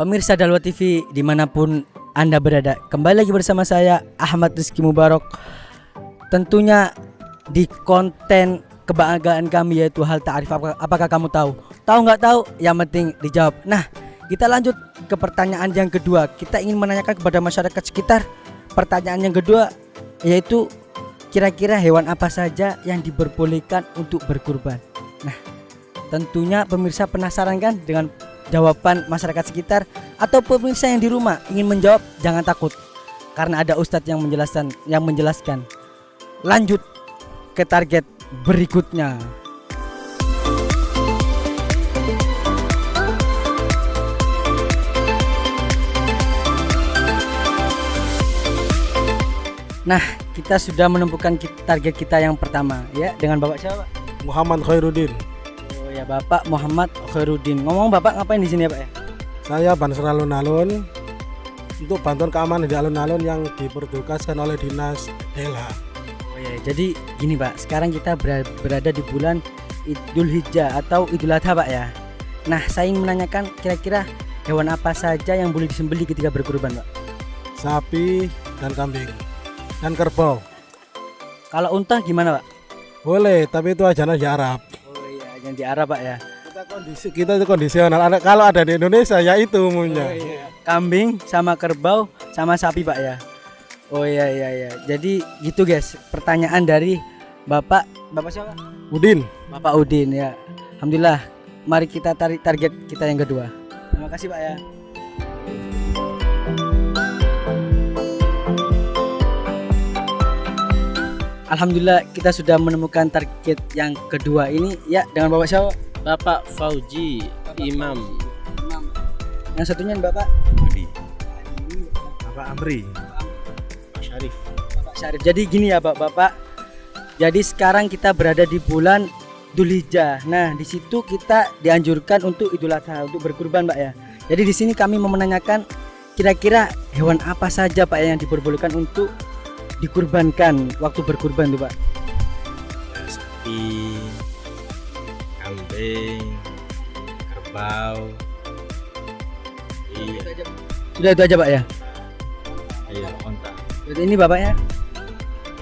Pemirsa Dalwa TV dimanapun Anda berada, kembali lagi bersama saya Ahmad Rizky Mubarok. Tentunya di konten kebanggaan kami yaitu hal ta'arif. Apakah kamu tahu? Tahu nggak tahu? Yang penting dijawab. Nah, kita lanjut ke pertanyaan yang kedua. Kita ingin menanyakan kepada masyarakat sekitar. Pertanyaan yang kedua yaitu kira-kira hewan apa saja yang diperbolehkan untuk berkurban. Nah, tentunya pemirsa penasaran kan dengan jawaban masyarakat sekitar, atau pemirsa yang di rumah ingin menjawab? Jangan takut, karena ada ustadz yang menjelaskan. Lanjut ke target berikutnya. Nah, kita sudah menemukan target kita yang pertama, ya, dengan Bapak siapa? Muhammad Khairuddin. Oh ya, Bapak Muhammad Khairuddin. Ngomong Bapak ngapain di sini ya, Pak ya? Saya Banser alun-alun untuk bantuan keamanan di alun-alun yang dipertugaskan oleh dinas DLH. Oh ya, jadi gini Pak, sekarang kita berada di bulan Idul Hijjah atau Idul Adha Pak ya. Nah, saya ingin menanyakan kira-kira hewan apa saja yang boleh disembelih ketika berkurban Pak? Sapi dan kambing dan kerbau. Kalau unta gimana Pak? Boleh, tapi itu ajaran di Arab. Oh iya, yang di Arab Pak ya. Kita itu kondisional. Kalau ada di Indonesia ya itu umumnya. Oh, iya. Kambing sama kerbau sama sapi Pak ya. Oh iya. Jadi gitu guys, pertanyaan dari Bapak siapa? Udin. Bapak Udin ya. Alhamdulillah. Mari kita tarik target kita yang kedua. Terima kasih Pak ya. Alhamdulillah kita sudah menemukan target yang kedua ini ya, dengan Bapak siapa? Bapak Fauji Imam. Yang satunya Bapak Adi. Bapak Amri. Pak Syarif. Bapak Syarif. Jadi gini ya Bapak. Jadi sekarang kita berada di bulan Dzulhijjah. Nah, di situ kita dianjurkan untuk Idul Adha, untuk berkurban Pak ya. Jadi di sini kami mau menanyakan kira-kira hewan apa saja Pak yang diperbolehkan untuk dikurbankan waktu berkurban tuh Pak? Sapi, kambing, kerbau. Iya. Sudah itu aja Pak ya? Iya, onta. Jadi ini Bapaknya?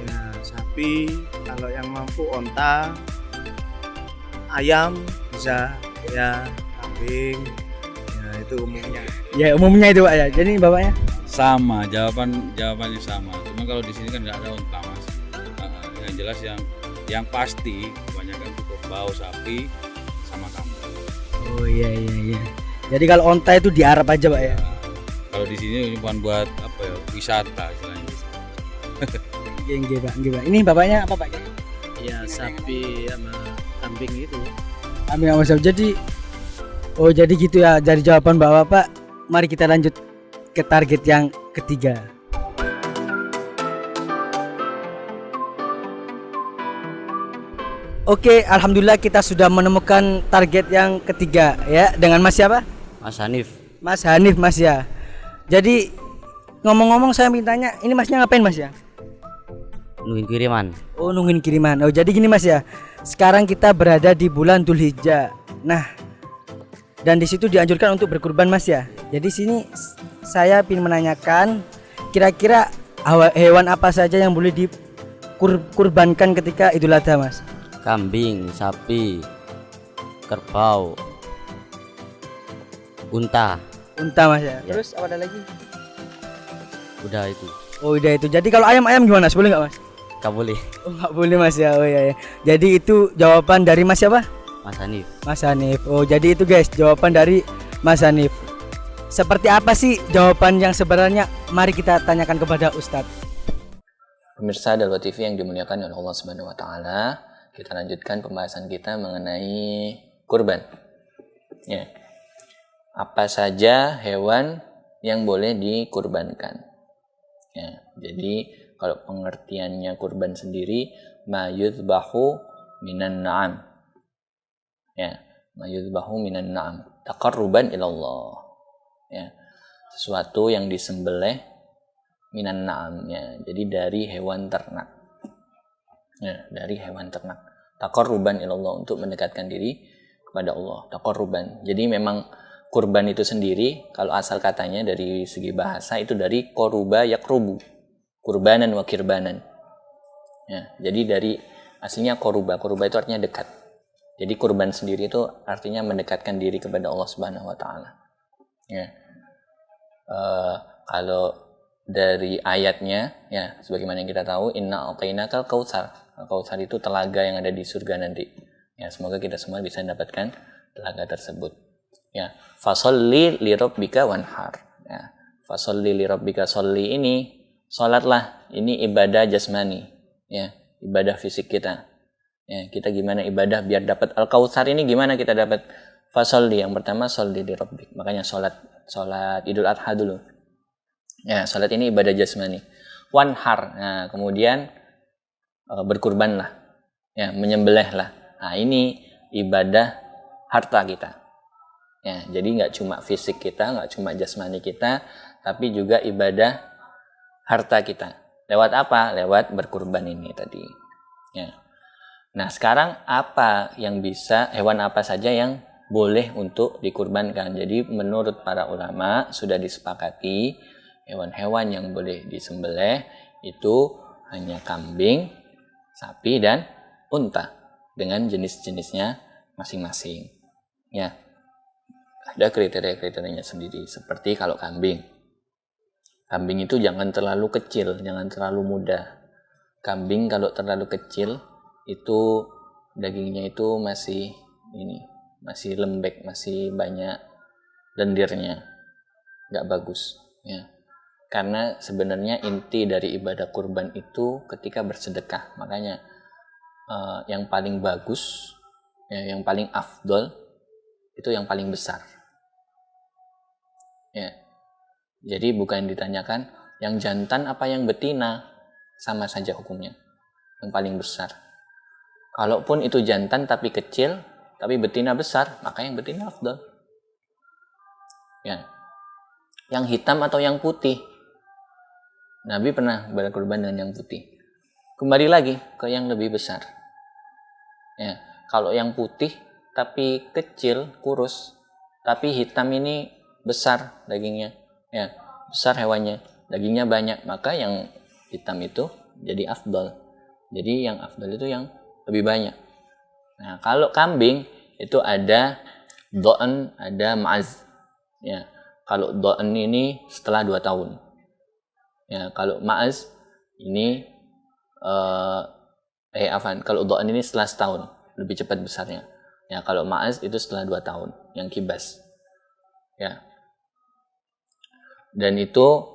Ya, sapi, kalau yang mampu onta, ayam bisa, ya kambing, ya itu umumnya. Ya umumnya itu Pak ya. Jadi ini Bapaknya? Sama, jawabannya sama. Cuma kalau di sini kan nggak ada unta mas. Yang jelas yang pasti kebanyakan itu kerbau, sapi, sama kambing. Oh iya. Jadi kalau onta itu di Arab aja Pak ya? Kalau di sini bukan buat apa ya, wisata istilahnya. Enggak Pak. Ini Bapaknya apa Pak? Ya, sapi sama kambing itu. Amin Mas. Jadi jadi gitu ya dari jawaban Bapak. Mari kita lanjut ke target yang ketiga. Oke, alhamdulillah kita sudah menemukan target yang ketiga ya, dengan Mas siapa? Mas Hanif. Mas Hanif Mas ya. Jadi ngomong-ngomong saya mintanya, ini Masnya ngapain Mas ya? Nungguin kiriman. Oh, nungguin kiriman. Oh, jadi gini Mas ya. Sekarang kita berada di bulan Dzulhijjah. Nah, dan di situ dianjurkan untuk berkurban Mas ya. Jadi sini saya ingin menanyakan kira-kira hewan apa saja yang boleh dikurbankan ketika Idul Adha Mas? Kambing, sapi, kerbau, unta. Unta Mas ya. Ya. Terus apa ada lagi? Udah itu. Oh, udah itu. Jadi kalau ayam gimana? Boleh nggak Mas? Gak boleh. Oh, nggak boleh Mas ya. Oh iya. Jadi itu jawaban dari Mas siapa? Mas Hanif. Mas Hanif. Oh, jadi itu guys jawaban dari Mas Hanif. Seperti apa sih jawaban yang sebenarnya? Mari kita tanyakan kepada Ustadz. Pemirsa Dalwa TV yang dimuliakan oleh Allah Subhanahu wa taala, kita lanjutkan pembahasan kita mengenai kurban. Ya. Apa saja hewan yang boleh dikurbankan? Ya, jadi kalau pengertiannya kurban sendiri, ma yudhbahu minan na'am. Ya, ma yudhbahu minan na'am, taqarruban ilallah. Ya, sesuatu yang disembelih minan na'amnya, jadi dari hewan ternak. Ya, dari hewan ternak. Taqarruban ilallah, untuk mendekatkan diri kepada Allah. Taqarruban. Jadi memang kurban itu sendiri, kalau asal katanya dari segi bahasa itu dari koruba yakrubu, kurbanan wa kirbanan. Ya, jadi dari aslinya koruba itu artinya dekat. Jadi kurban sendiri itu artinya mendekatkan diri kepada Allah Subhanahu wa taala. Ya. Kalau dari ayatnya, ya sebagaimana yang kita tahu, inna a'tainakal kautsar. Kautsar itu telaga yang ada di surga nanti. Ya, semoga kita semua bisa mendapatkan telaga tersebut. Ya, fasholli li rabbika wanhar. Ya, fasholli li rabbika, sholli ini salatlah, ini ibadah jasmani. Ya, ibadah fisik kita. Ya, kita gimana ibadah biar dapat al-kautsar ini, gimana kita dapat? Fasholli, yang pertama sholli li rabbik. Makanya salat Idul Adha dulu. Ya, salat ini ibadah jasmani. Wanhar. Nah, kemudian berkurbanlah. Ya, menyembelihlah. Nah, ini ibadah harta kita. Ya, jadi nggak cuma fisik kita, nggak cuma jasmani kita, tapi juga ibadah harta kita. Lewat apa? Lewat berkurban ini tadi. Ya. Nah, sekarang apa yang bisa, hewan apa saja yang boleh untuk dikurbankan? Jadi menurut para ulama sudah disepakati hewan-hewan yang boleh disembelih itu hanya kambing, sapi, dan unta dengan jenis-jenisnya masing-masing. Ya, ada kriteria-kriterianya sendiri. Seperti kalau kambing itu jangan terlalu kecil, jangan terlalu muda. Kambing kalau terlalu kecil itu dagingnya itu masih lembek, masih banyak lendirnya, nggak bagus. Ya. Karena sebenarnya inti dari ibadah kurban itu ketika bersedekah. Makanya yang paling bagus, ya, yang paling afdol itu yang paling besar. Ya. Jadi bukan ditanyakan yang jantan apa yang betina, sama saja hukumnya. Yang paling besar. Kalaupun itu jantan tapi kecil, tapi betina besar, maka yang betina afdal. Ya. Yang hitam atau yang putih? Nabi pernah berkurban dengan yang putih. Kembali lagi ke yang lebih besar. Ya. Kalau yang putih tapi kecil, kurus, tapi hitam ini besar dagingnya. Ya, besar hewannya, dagingnya banyak, maka yang hitam itu jadi afdal. Jadi yang afdal itu yang lebih banyak. Nah, kalau kambing itu ada do'an, ada ma'az. Ya, kalau do'an ini setelah 2 tahun. Ya, kalau ma'az ini kalau do'an ini setelah setahun, lebih cepat besarnya. Ya, kalau ma'az itu setelah 2 tahun, yang kibas. Ya. Dan itu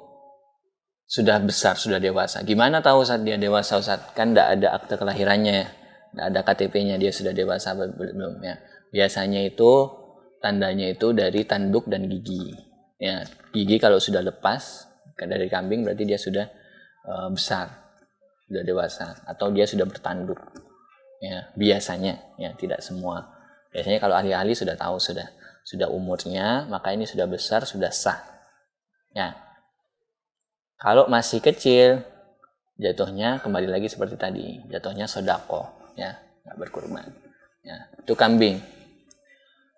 sudah besar, sudah dewasa. Gimana tahu saat dia dewasa, Ustaz? Kan tidak ada akte kelahirannya ya. Tidak ada KTP-nya, dia sudah dewasa belum ya. Biasanya itu tandanya itu dari tanduk dan gigi. Ya, gigi kalau sudah lepas dari kambing berarti dia sudah besar, sudah dewasa, atau dia sudah bertanduk. Ya, biasanya ya, tidak semua. Biasanya kalau ahli-ahli sudah tahu sudah umurnya, maka ini sudah besar, sudah sah. Ya. Kalau masih kecil, jatuhnya kembali lagi seperti tadi, jatuhnya sodako, ya, nggak berkurban. Ya, itu kambing.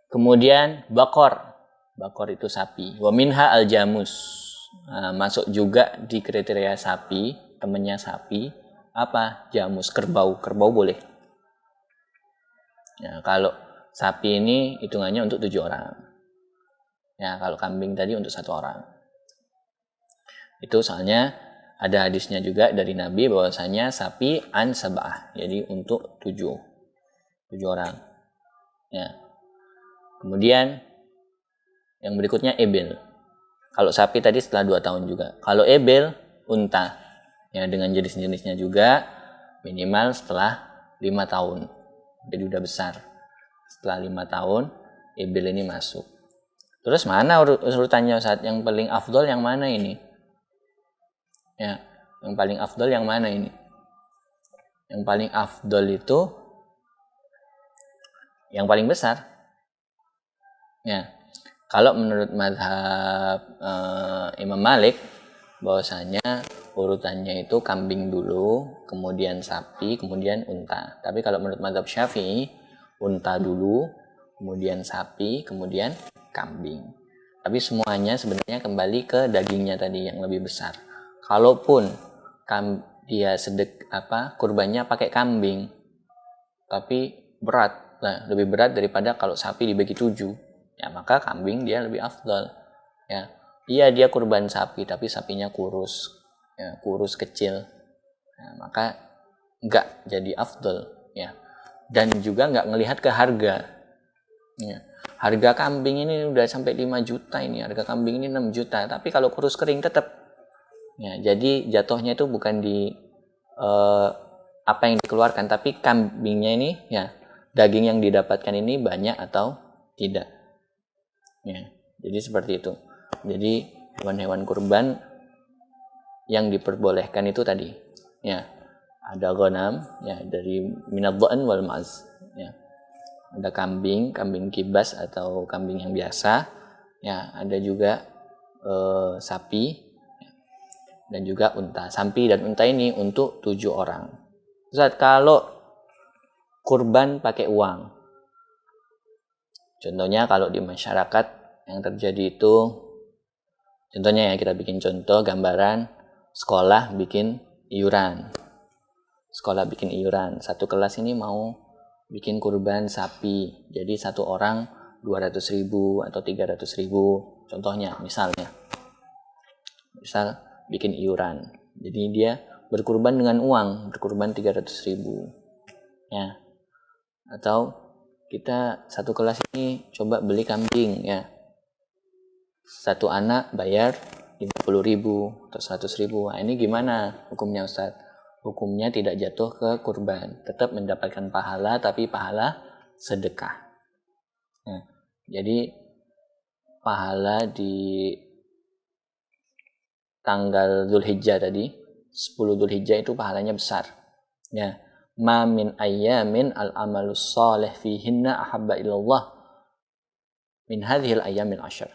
Kemudian bakor itu sapi. Wa minha al-jamus. Nah, masuk juga di kriteria sapi, temennya sapi, apa? Jamus, kerbau boleh. Ya, kalau sapi ini hitungannya untuk 7 orang. Ya, kalau kambing tadi untuk 1 orang. Itu soalnya ada hadisnya juga dari Nabi bahwasanya sapi an sab'ah, jadi untuk 7 orang. Ya. Kemudian yang berikutnya ebel. Kalau sapi tadi setelah 2 tahun juga. Kalau ebel unta, ya, dengan jenis-jenisnya juga minimal setelah 5 tahun. Jadi udah besar. Setelah 5 tahun ebel ini masuk. Terus mana urutannya saat yang paling afdol yang mana ini? Ya, yang paling afdol yang mana ini? Yang paling afdol itu yang paling besar. Ya, kalau menurut mazhab Imam Malik, bahwasanya urutannya itu kambing dulu, kemudian sapi, kemudian unta. Tapi kalau menurut mazhab Syafi'i, unta dulu, kemudian sapi, kemudian kambing. Tapi semuanya sebenarnya kembali ke dagingnya tadi yang lebih besar. Kalaupun dia kurbannya pakai kambing, tapi berat, lebih berat daripada kalau sapi dibagi 7, ya maka kambing dia lebih afdal. Ya, iya dia kurban sapi, tapi sapinya kurus, ya, kurus kecil, ya, maka enggak jadi afdal, ya. Dan juga enggak ngelihat ke harga. Ya. Harga kambing ini udah sampai 5 juta ini, harga kambing ini 6 juta, tapi kalau kurus kering tetap. Ya, jadi jatuhnya itu bukan di apa yang dikeluarkan, tapi kambingnya ini, ya, daging yang didapatkan ini banyak atau tidak. Ya, jadi seperti itu. Jadi hewan-hewan kurban yang diperbolehkan itu tadi, ya, ada ghanam, ya, dari minad dha'n wal ma'az, ya. Ada kambing kibas atau kambing yang biasa, ya, ada juga sapi, ya, dan juga unta. Sapi dan unta ini untuk 7 orang. Ustaz, kalau kurban pakai uang, contohnya kalau di masyarakat yang terjadi itu, contohnya ya, kita bikin contoh gambaran sekolah bikin iuran. Sekolah bikin iuran, satu kelas ini mau bikin kurban sapi, jadi satu orang 200.000 atau 300.000, contohnya, misal bikin iuran, jadi dia berkurban dengan uang, berkurban 300.000, ya. Atau kita satu kelas ini coba beli kambing, ya, satu anak bayar 50.000 atau 100.000. Nah, ini gimana hukumnya, Ustaz? Hukumnya tidak jatuh ke kurban, tetap mendapatkan pahala, tapi pahala sedekah. Nah, jadi pahala di tanggal Dzulhijjah tadi, 10 Dzulhijjah itu pahalanya besar. Ya, ma min ayyamin al-amalus salih fihinna ahabba ilallah min hadhil ayyamil ashar.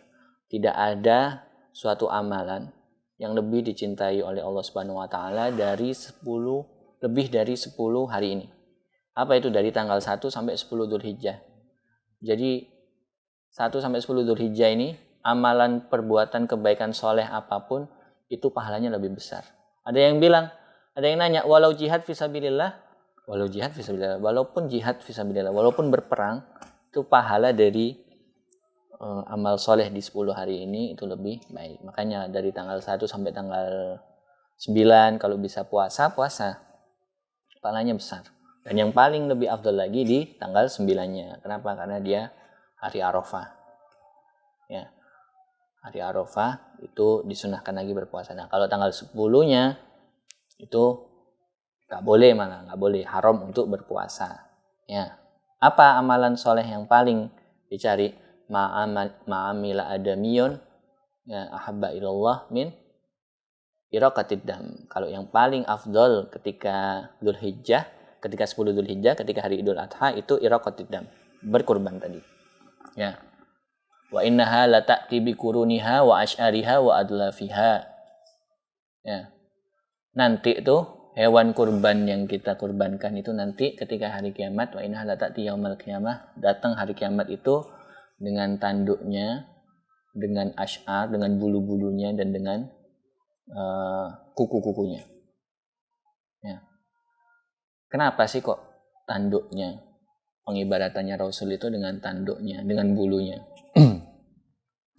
Tidak ada suatu amalan yang lebih dicintai oleh Allah Subhanahu wa taala dari 10, lebih dari 10 hari ini. Apa itu? Dari tanggal 1 sampai 10 Dzulhijjah. Jadi 1 sampai 10 Dzulhijjah ini amalan perbuatan kebaikan soleh apapun itu pahalanya lebih besar. Ada yang nanya, walau jihad fisabilillah, walaupun jihad fisabilillah, walaupun berperang, itu pahala dari amal soleh di 10 hari ini itu lebih baik. Makanya dari tanggal 1 sampai tanggal 9 kalau bisa puasa, pahalanya besar. Dan yang paling lebih afdal lagi di tanggal 9-nya. Kenapa? Karena dia hari Arafah. Ya. Hari Arafah itu disunahkan lagi berpuasa. Nah, kalau tanggal 10-nya itu nggak boleh, haram untuk berpuasa. Ya. Apa amalan soleh yang paling dicari? Ma'amila adamiyun, ya, ahabba ilallah min iraqatid dam. Kalau yang paling afdal ketika Dzulhijjah, ketika 10 Dzulhijjah, ketika hari Idul Adha itu iraqatid dam, berkurban tadi. Ya. Wa innaha la ta'ti bi quruniha wa asy'ariha wa adlafiha. Ya. Nanti itu hewan kurban yang kita kurbankan itu nanti ketika hari kiamat, wa innaha la ta'ti yaumal qiyamah, datang hari kiamat itu dengan tanduknya, dengan asy'ar, dengan bulu-bulunya, dan dengan kuku-kukunya. Ya. Kenapa sih kok tanduknya? Pengibadatannya Rasul itu dengan tanduknya, dengan bulunya.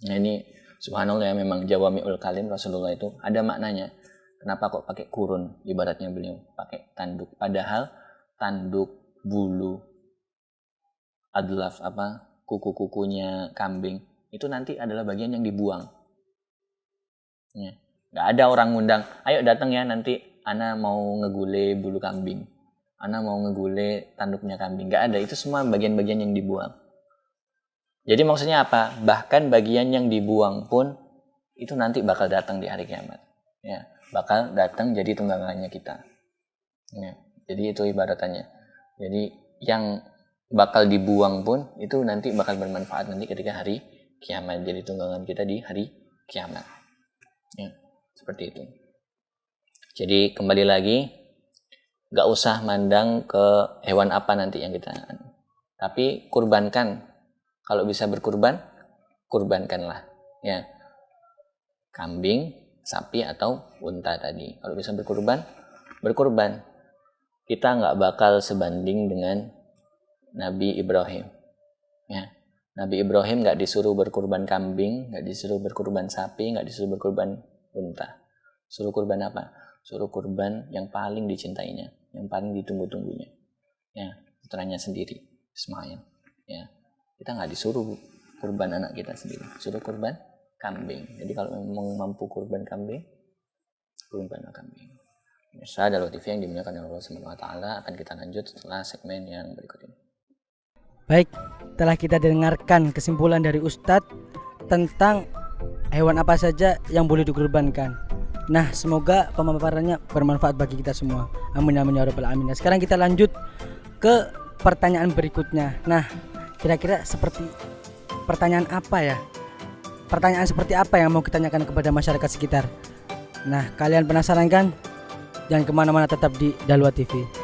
Nah, ini subhanallah, ya, memang jawami'ul kalim Rasulullah itu ada maknanya. Kenapa kok pakai kurun ibaratnya beliau, pakai tanduk, padahal tanduk, bulu, adlaf, kuku-kukunya kambing itu nanti adalah bagian yang dibuang. Ya. Nggak ada orang ngundang, ayo datang ya, nanti ana mau ngegule bulu kambing, ana mau ngegule tanduknya kambing. Nggak ada, itu semua bagian-bagian yang dibuang. Jadi maksudnya apa? Bahkan bagian yang dibuang pun itu nanti bakal datang di hari kiamat. Ya, bakal datang jadi tunggangannya kita. Ya, jadi itu ibaratannya. Jadi yang bakal dibuang pun itu nanti bakal bermanfaat nanti ketika hari kiamat, jadi tunggangan kita di hari kiamat. Ya, seperti itu. Jadi kembali lagi, gak usah mandang ke hewan apa nanti yang kita, tapi kurbankan Kalau bisa berkurban, kurbankanlah. Ya, kambing, sapi atau unta tadi. Kalau bisa berkurban. Kita nggak bakal sebanding dengan Nabi Ibrahim. Ya, Nabi Ibrahim nggak disuruh berkurban kambing, nggak disuruh berkurban sapi, nggak disuruh berkurban unta. Suruh kurban apa? Suruh kurban yang paling dicintainya, yang paling ditunggu-tunggunya. Ya, putranya sendiri, Ismail. Ya, kita nggak disuruh kurban anak kita sendiri, suruh kurban kambing. Jadi kalau memang mampu kurban kambing, kurbanlah kambing. Pemirsa Dalwa TV yang dimuliakan oleh Allah Subhanahu wa taala, akan kita lanjut setelah segmen yang berikut ini. Baik, telah kita dengarkan kesimpulan dari Ustadz tentang hewan apa saja yang boleh dikurbankan. Nah, semoga pemaparannya bermanfaat bagi kita semua. Amin amin ya rabbal alamin. Nah, sekarang kita lanjut ke pertanyaan berikutnya. Nah, kira-kira seperti pertanyaan apa ya? Pertanyaan seperti apa yang mau kita tanyakan kepada masyarakat sekitar? Nah, kalian penasaran kan? Jangan kemana-mana, tetap di Dalwa TV.